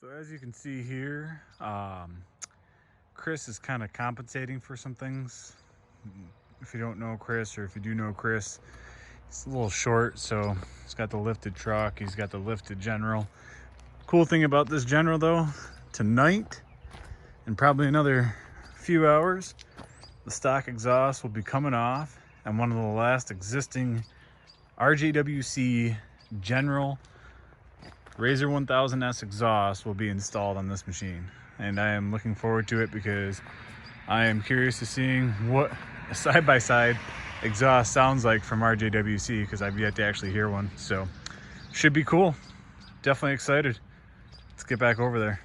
So as you can see here, Kris is kind of compensating for some things. If you don't know Kris, or if you do know Kris, he's a little short, so he's got the lifted truck, he's got the lifted General. Cool thing about this General though, tonight, and probably another few hours, the stock exhaust will be coming off, and one of the last existing RJWC General Razor 1000S exhaust will be installed on this machine, and I am looking forward to it because I am curious to seeing what a side-by-side exhaust sounds like from RJWC, because I've yet to actually hear one. So should be cool. Definitely excited. Let's get back over there.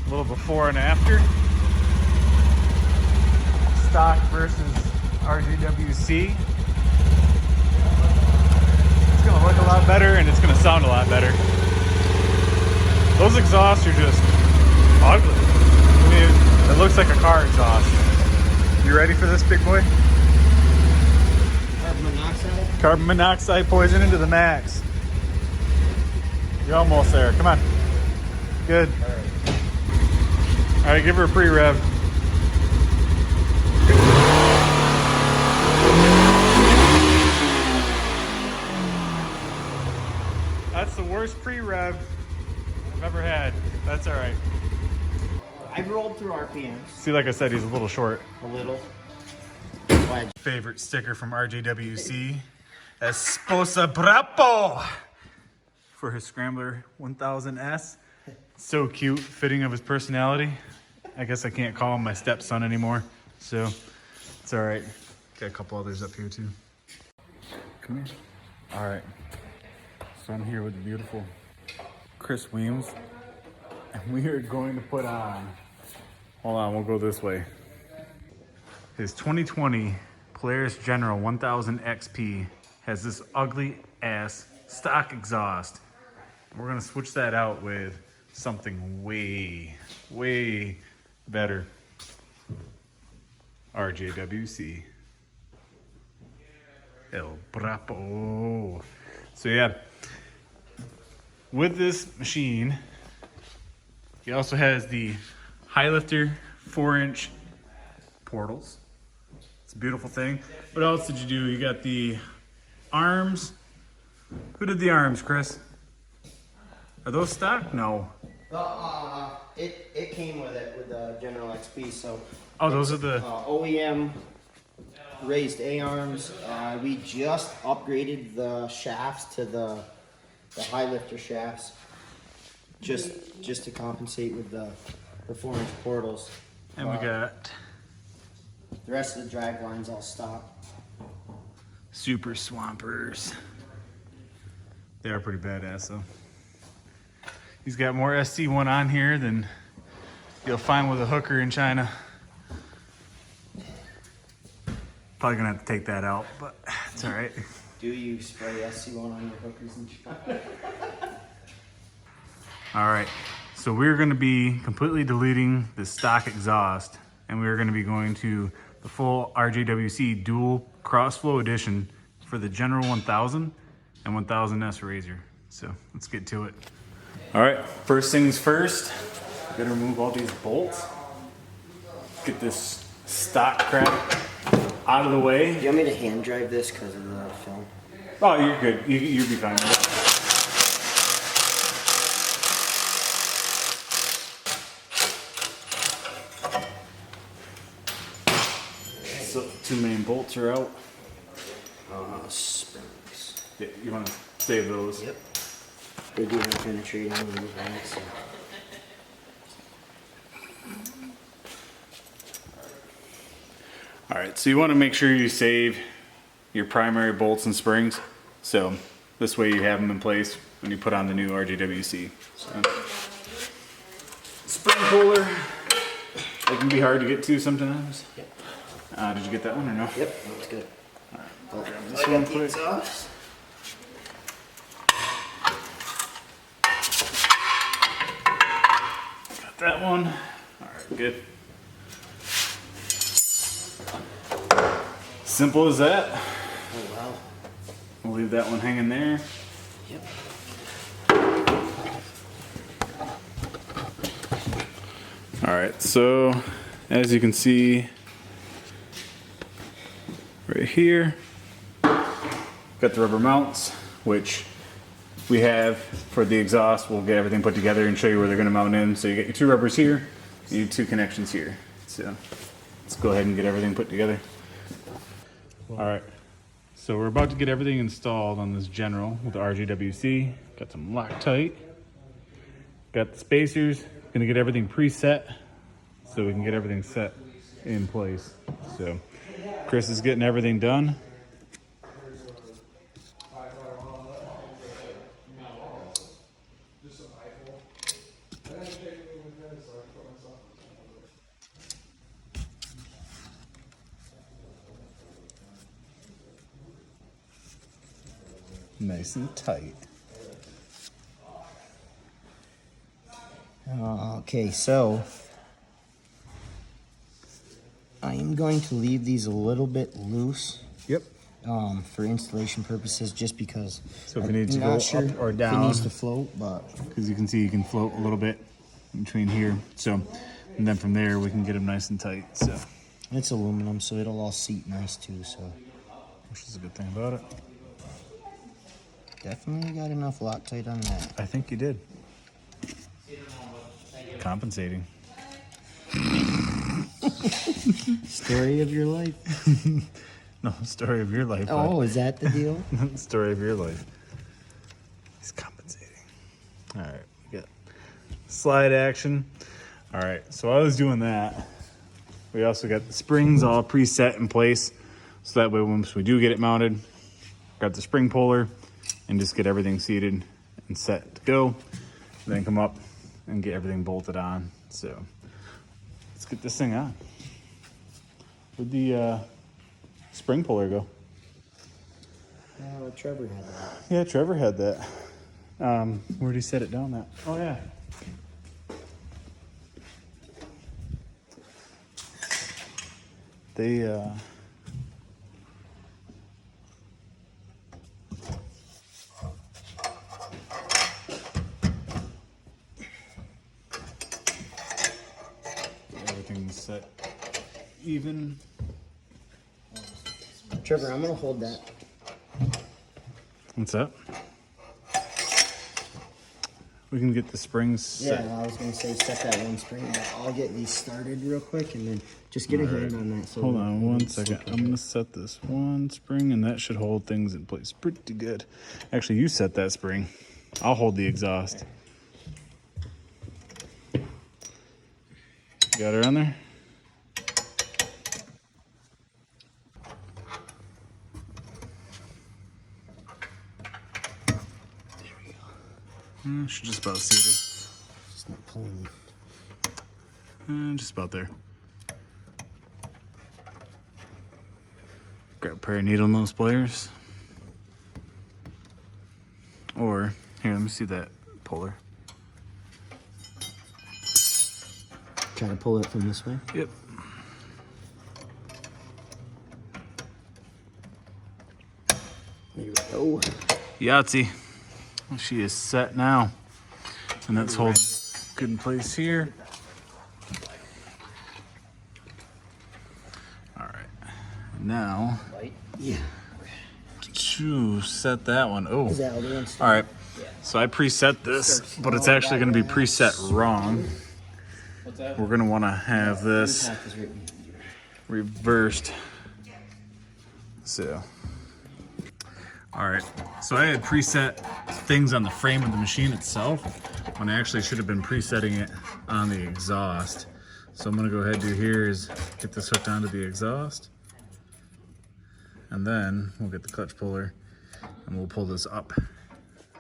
A little before and after. Stock versus RJWC. It's gonna look a lot better and it's gonna sound a lot better. Those exhausts are just ugly. I mean, it looks like a car exhaust. You ready for this, big boy? Carbon monoxide? Carbon monoxide poisoning to the max. You're almost there. Come on. Good. All right, give her a pre-rev. That's the worst pre-rev I've ever had. That's all right. I've rolled through RPMs. See, like I said, he's a little short. A little. Favorite sticker from RJWC, Esposa Bravo, for his Scrambler 1000S. So cute, fitting of his personality. I guess I can't call him my stepson anymore, so it's all right. Got a couple others up here too. Come here. All right. So I'm here with the beautiful Kris Weems, and we are going to put on, hold on, we'll go this way, his 2020 Polaris General 1000 XP has this ugly ass stock exhaust. We're gonna switch that out with something way better. RJWC. El Brapo. So yeah, with this machine, he also has the high lifter 4-inch portals. It's a beautiful thing. What else did you do? You got the arms. Who did the arms, Kris? Are those stock? No. It came with it, with the General XP, so. Oh, those are the OEM raised A-arms. We just upgraded the shafts to the high lifter shafts, just to compensate with the 4-inch portals. And we got the rest of the drag lines all stock. Super Swampers. They are pretty badass though. He's got more SC1 on here than you'll find with a hooker in China. Probably gonna have to take that out, but it's all right. Do you spray SC1 on your hookers in China? All right, so we're gonna be completely deleting the stock exhaust, and we're gonna be going to the full RJWC dual crossflow edition for the General 1000 and 1000S Razor. So let's get to it. All right, first things first, gotta remove all these bolts. Get this stock crap out of the way. Do you want me to hand drive this because of the film? Oh, you're good. You'll be fine. So 2 main bolts are out. Springs. Yeah, you want to save those? Yep. They do have penetrating on the back, so. All right, so you want to make sure you save your primary bolts and springs, so this way you have them in place when you put on the new RJWC. So. Spring puller, it can be hard to get to sometimes. Yep. Did you get that one or no? Yep, that's good. All right, I'll grab grab this one quick. exhaust. Got that one. All right, good. Simple as that. Oh wow. We'll leave that one hanging there. Yep. All right, so as you can see right here, got the rubber mounts, which we have for the exhaust. We'll get everything put together and show you where they're gonna mount in. So you get your 2 rubbers here, you need 2 connections here. So let's go ahead and get everything put together. All right, so we're about to get everything installed on this General with the RJWC. Got some Loctite, got the spacers, gonna get everything preset so we can get everything set in place. So Kris is getting everything done. Nice and tight. Okay, so I am going to leave these a little bit loose. Yep. For installation purposes, just because So if it needs to I'm go not sure up or if down, it needs to float, but because you can see you can float a little bit between here. So, and then from there we can get them nice and tight. So it's aluminum, so it'll all seat nice too. So which is a good thing about it. definitely got enough Loctite on that. I think you did. Compensating. Story of your life. No, story of your life. Oh, is that the deal? Story of your life. He's compensating. All right, we got slide action. All right, so while I was doing that, we also got the springs all preset in place. So that way, once we do get it mounted, got the spring puller and just get everything seated and set to go. And then come up and get everything bolted on. So let's get this thing on. Where'd the spring puller go? Trevor had that. Yeah, Trevor had that. Where'd he set it down at? Oh, yeah. They, everything's set even. Trevor, I'm gonna hold that. What's up? We can get the springs set. Yeah, I was gonna say set that one spring, but I'll get these started real quick and then just get a hand on that. So Hold on one second. I'm gonna set this one spring and that should hold things in place pretty good. Actually, you set that spring. I'll hold the exhaust. Got her on there? She's just about seated. Just not pulling. Just about there. Grab a pair of needle nose pliers. Or, here, let me see that puller. Try to pull it from this way. Yep. There we go. Yahtzee. She is set now. And that's holding good in place here. All right. Now, Yeah. to set that one. Oh. Is that all the ones? All right. So I preset this, but it's actually going to be preset wrong. We're going to want to have this reversed. So, all right. So I had preset things on the frame of the machine itself when I actually should have been presetting it on the exhaust. So I'm going to go ahead and do here is get this hooked onto the exhaust. And then we'll get the clutch puller and we'll pull this up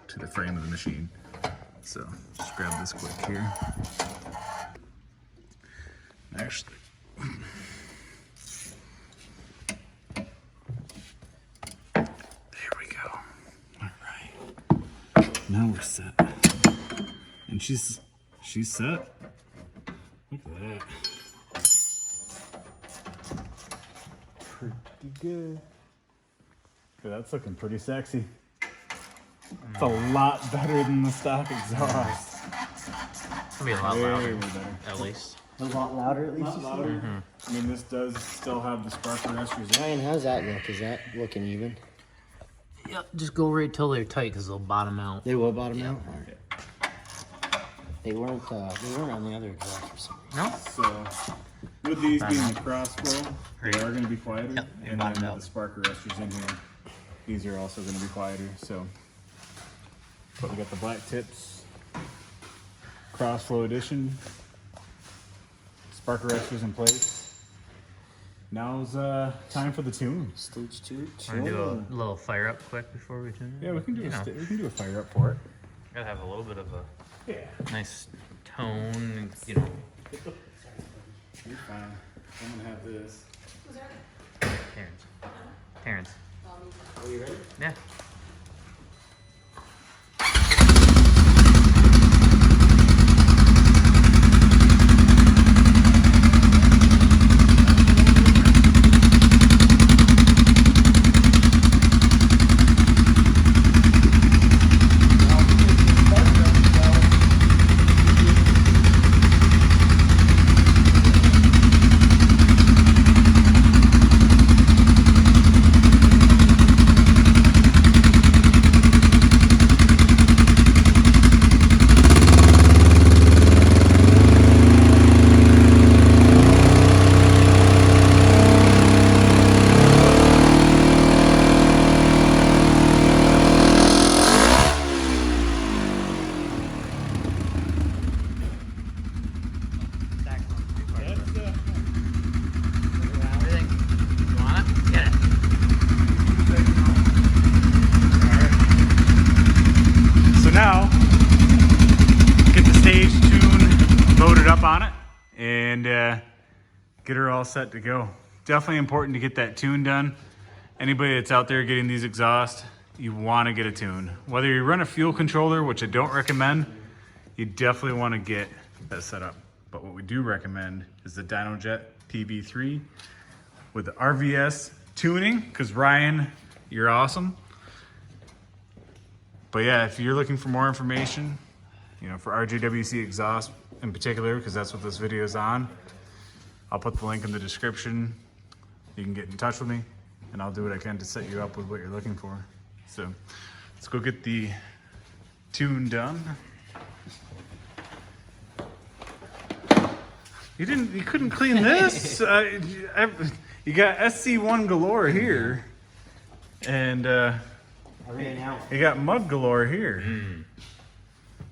to the frame of the machine. So just grab this quick here. Actually, there we go. All right, now we're set. And she's set. Look at that. Pretty good. Dude, that's looking pretty sexy. It's a lot better than the stock exhaust. It's gonna be a lot louder, at least. A lot louder, at least. Louder. I mean, this does still have the spark arresters. Ryan, how's that look? Is that looking even? Yeah, just go right till they're tight because they'll bottom out. They will bottom out. All right. They weren't on the other exhaust for some reason. No? So, with these being crossflow, they are going to be quieter. Yep, and then with the spark arresters in here, these are also going to be quieter. So, but we got the black tips, crossflow edition, spark arresters in place. Now's time for the tune. Stage 2. Want to do a little fire up quick before we tune it? Yeah, we can do we can do a fire up for it. Gotta have a little bit of a nice tone, You're fine. I'm gonna have this. Terrence. Are you ready? Yeah. Now, get the stage tune loaded up on it and get her all set to go. Definitely important to get that tune done. Anybody that's out there getting these exhausts, you want to get a tune. Whether you run a fuel controller, which I don't recommend, you definitely want to get that set up. But what we do recommend is the DynoJet TB3 with the RVS tuning, because Ryan, you're awesome. But yeah, if you're looking for more information, you know, for RJWC exhaust in particular, because that's what this video is on, I'll put the link in the description. You can get in touch with me and I'll do what I can to set you up with what you're looking for. So let's go get the tune done. You couldn't clean this? You got SC1 galore here. And you got mud galore here.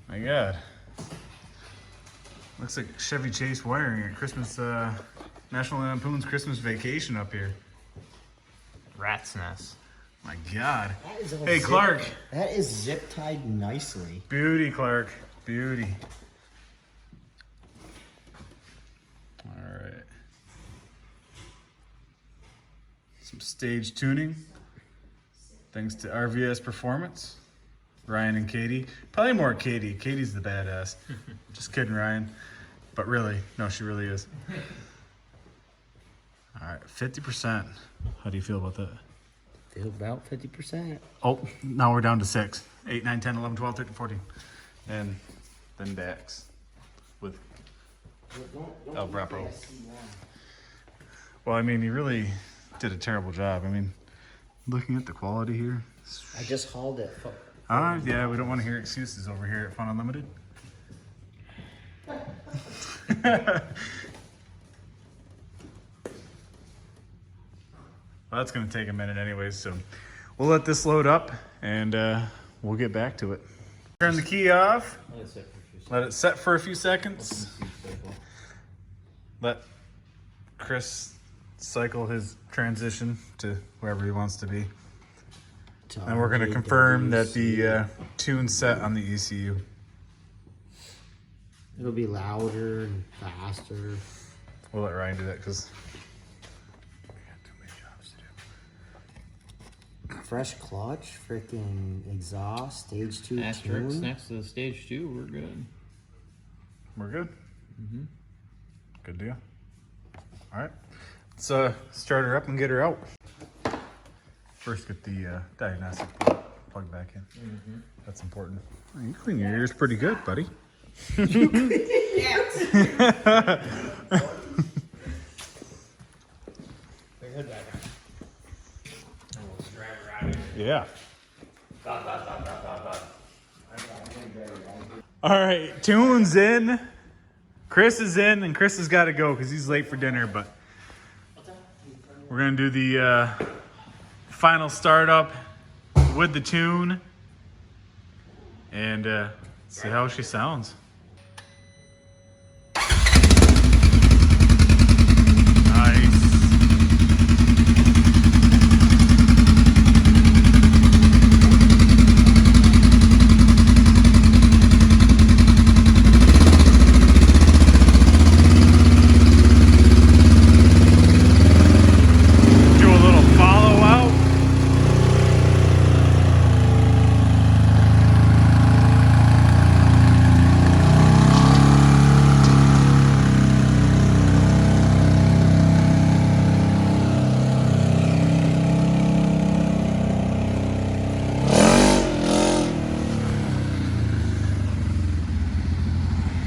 My God. Looks like Chevy Chase wiring at Christmas, National Lampoon's Christmas Vacation up here. Rat's nest. My God. Hey, Clark. That is zip tied nicely. Beauty, Clark. Beauty. All right. Some stage tuning. Thanks to RVS Performance. Ryan and Katie. Probably more Katie. Katie's the badass. Just kidding, Ryan. But really, no, she really is. All right, 50%. How do you feel about that? Feel about 50%. Oh, now we're down to 6. 8, 9, 10, 11, 12, 13, 14. And then Dax with El Brapo. Well, I mean, he really did a terrible job. I mean, looking at the quality here. I just hauled it. Yeah, we don't want to hear excuses over here at Fun Unlimited. Well, that's going to take a minute anyways, so we'll let this load up and we'll get back to it. Turn the key off. Let it set for a few seconds. Let Kris cycle his transition to wherever he wants to be. And we're going to confirm that the tune's set on the ECU. It'll be louder and faster. We'll let Ryan do that because we got too many jobs to do. Fresh clutch, freaking exhaust, stage 2 Asterix tune. next to the stage 2, we're good. We're good? Good deal. All right. Let's start her up and get her out. first get the diagnostic plug back in. That's important. Oh, you clean your ears pretty good, buddy. Yeah. All right, Tune's in. Kris is in, and Kris has got to go because he's late for dinner. But we're gonna do the final startup with the Tune and see how she sounds. Nice. Do a little follow out.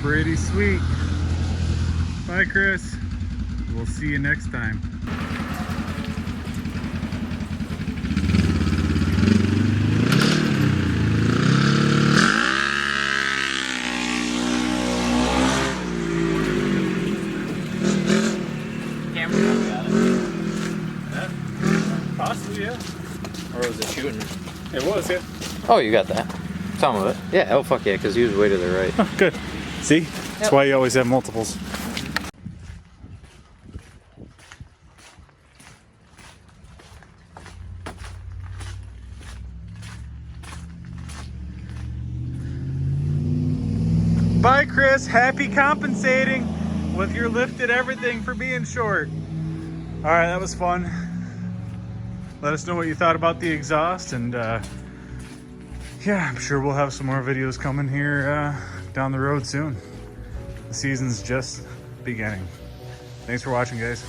Pretty sweet. Bye, Kris. We'll see you next time. Possibly, yeah. Or was it shooting? It was, yeah. Oh, you got that. Some of it. Yeah, oh fuck yeah, because he was way to the right. Oh, good. See? That's why you always have multiples. Bye, Kris. Happy compensating with your lifted everything for being short. All right, that was fun. Let us know what you thought about the exhaust, and yeah, I'm sure we'll have some more videos coming here down the road soon. The season's just beginning. Thanks for watching, guys.